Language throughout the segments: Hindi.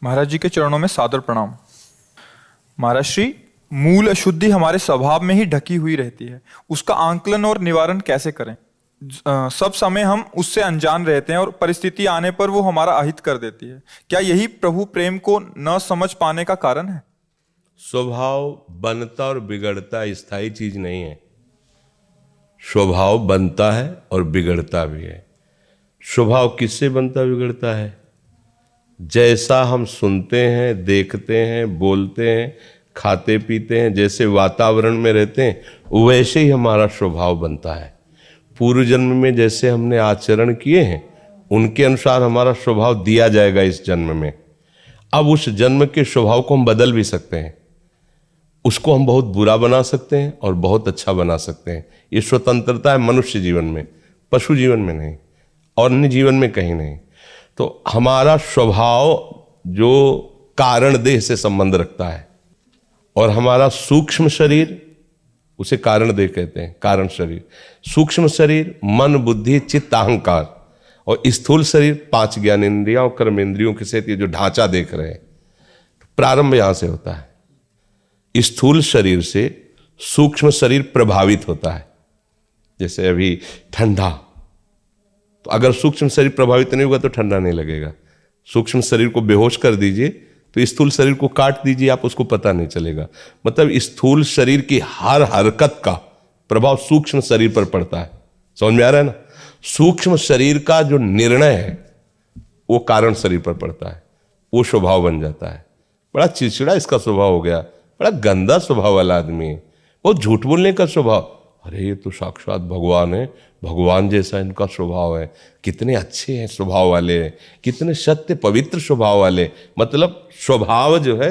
महाराज जी के चरणों में सादर प्रणाम। महाराज श्री, मूल अशुद्धि हमारे स्वभाव में ही ढकी हुई रहती है, उसका आंकलन और निवारण कैसे करें? सब समय हम उससे अनजान रहते हैं और परिस्थिति आने पर वो हमारा अहित कर देती है। क्या यही प्रभु प्रेम को न समझ पाने का कारण है? स्वभाव बनता और बिगड़ता स्थायी चीज नहीं है। स्वभाव बनता है और बिगड़ता भी है। स्वभाव किससे बनता बिगड़ता है? जैसा हम सुनते हैं, देखते हैं, बोलते हैं, खाते पीते हैं, जैसे वातावरण में रहते हैं वैसे ही हमारा स्वभाव बनता है। पूर्व जन्म में जैसे हमने आचरण किए हैं उनके अनुसार हमारा स्वभाव दिया जाएगा इस जन्म में। अब उस जन्म के स्वभाव को हम बदल भी सकते हैं। उसको हम बहुत बुरा बना सकते हैं और बहुत अच्छा बना सकते हैं। ये स्वतंत्रता है मनुष्य जीवन में, पशु जीवन में नहीं और अन्य जीवन में कहीं नहीं। तो हमारा स्वभाव जो कारण देह से संबंध रखता है और हमारा सूक्ष्म शरीर, उसे कारण देह कहते हैं, कारण शरीर। सूक्ष्म शरीर मन, बुद्धि, चित्त, अहंकार और स्थूल शरीर 5 ज्ञानेंद्रियों और कर्मेंद्रियों के साथ ये जो ढांचा देख रहे हैं, प्रारंभ यहां से होता है। स्थूल शरीर से सूक्ष्म शरीर प्रभावित होता है। जैसे अभी ठंडा, तो अगर सूक्ष्म शरीर प्रभावित नहीं होगा तो ठंडा नहीं लगेगा। सूक्ष्म शरीर को बेहोश कर दीजिए तो स्थूल शरीर को काट दीजिए, आप उसको पता नहीं चलेगा। मतलब स्थूल शरीर की हर हरकत का प्रभाव सूक्ष्म शरीर पर पड़ता है। समझ में आ रहा है ना? सूक्ष्म शरीर का जो निर्णय है वो कारण शरीर पर पड़ता है, वो स्वभाव बन जाता है। बड़ा चिड़चिड़ा इसका स्वभाव हो गया, बड़ा गंदा स्वभाव वाला आदमी है, बहुत झूठ बोलने का स्वभाव। अरे ये तो साक्षात भगवान है, भगवान जैसा इनका स्वभाव है, कितने अच्छे हैं स्वभाव वाले, कितने सत्य पवित्र स्वभाव वाले। मतलब स्वभाव जो है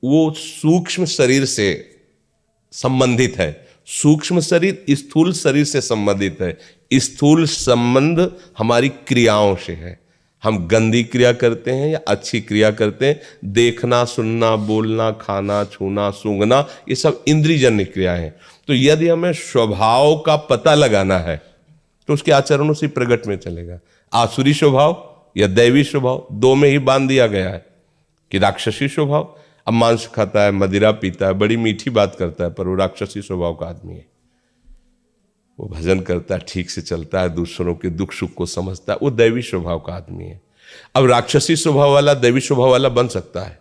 वो सूक्ष्म शरीर से संबंधित है। सूक्ष्म शरीर स्थूल शरीर से संबंधित है। स्थूल संबंध हमारी क्रियाओं से है। हम गंदी क्रिया करते हैं या अच्छी क्रिया करते हैं। देखना, सुनना, बोलना, खाना, छूना, सूंघना, ये सब इंद्रियजन्य क्रिया है। तो यदि हमें स्वभाव का पता लगाना है तो उसके आचरणों से प्रगट में चलेगा। आसुरी स्वभाव या दैवी स्वभाव, दो में ही बांध दिया गया है कि राक्षसी स्वभाव, अब मांस खाता है, मदिरा पीता है, बड़ी मीठी बात करता है, पर वो राक्षसी स्वभाव का आदमी है। वो भजन करता है, ठीक से चलता है, दूसरों के दुख सुख को समझता है, वो दैवी स्वभाव का आदमी है। अब राक्षसी स्वभाव वाला दैवी स्वभाव वाला बन सकता है,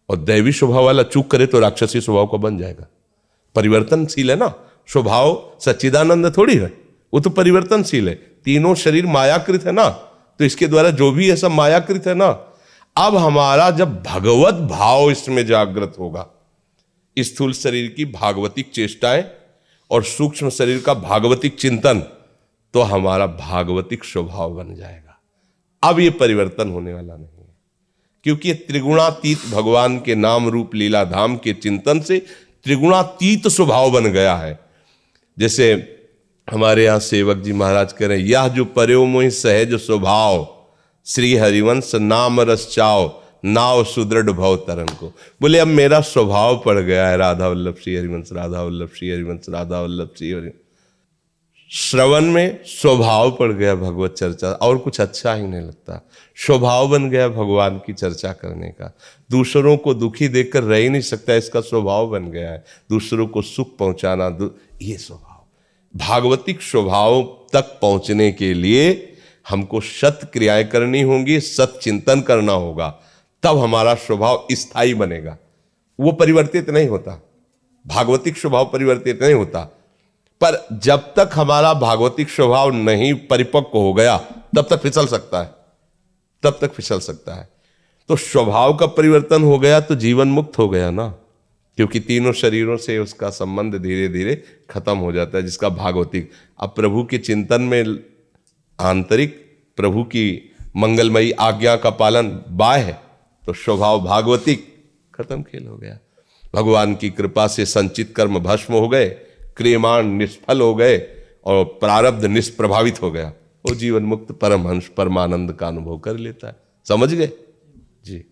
और दैवी स्वभाव वाला चूक करे तो राक्षसी स्वभाव का बन जाएगा। परिवर्तनशील है ना स्वभाव, सच्चिदानंद थोड़ी है, वो तो परिवर्तनशील है। तीनों शरीर मायाकृत है ना, तो इसके द्वारा जो भी है सब मायाकृत है ना। अब हमारा जब भगवत भाव इसमें जागृत होगा, स्थूल शरीर की भागवतिक चेष्टाएं और सूक्ष्म शरीर का भागवतिक चिंतन, तो हमारा भागवतिक स्वभाव बन जाएगा। अब ये परिवर्तन होने वाला नहीं है, क्योंकि ये त्रिगुणातीत भगवान के नाम रूप लीला धाम के चिंतन से त्रिगुणातीत स्वभाव बन गया है। जैसे हमारे यहाँ सेवक जी महाराज कह रहे हैं, यह जो पर्यो मोहि सहज स्वभाव, श्री हरिवंश नाम रस चाओ, नाव सुदृढ़ भव तरन को। बोले अब मेरा स्वभाव पड़ गया है राधा वल्लभ श्री हरिवंश, राधा वल्लभ श्री हरिवंश, राधा वल्लभ श्री हरिवंश। श्रवण में स्वभाव पड़ गया भगवत चर्चा, और कुछ अच्छा ही नहीं लगता। स्वभाव बन गया भगवान की चर्चा करने का। दूसरों को दुखी देखकर रह ही नहीं सकता, इसका स्वभाव बन गया है। दूसरों को सुख पहुंचाना, ये स्वभाव। भागवतिक स्वभाव तक पहुंचने के लिए हमको सत क्रियाएं करनी होंगी, सत चिंतन करना होगा, तब हमारा स्वभाव स्थायी बनेगा। वो परिवर्तित नहीं होता, भागवतिक स्वभाव परिवर्तित नहीं होता। पर जब तक हमारा भागवतिक स्वभाव नहीं परिपक्व हो गया तब तक फिसल सकता है, तब तक फिसल सकता है। तो स्वभाव का परिवर्तन हो गया तो जीवन मुक्त हो गया ना, क्योंकि तीनों शरीरों से उसका संबंध धीरे धीरे खत्म हो जाता है, जिसका भागवतिक। अब प्रभु के चिंतन में आंतरिक, प्रभु की मंगलमयी आज्ञा का पालन बाह्य, तो स्वभाव भागवतिक, खत्म खेल हो गया। भगवान की कृपा से संचित कर्म भस्म हो गए, क्रियमाण निष्फल हो गए और प्रारब्ध निष्प्रभावित हो गया। वो जीवन मुक्त परमहंस परमानंद का अनुभव कर लेता है। समझ गए जी?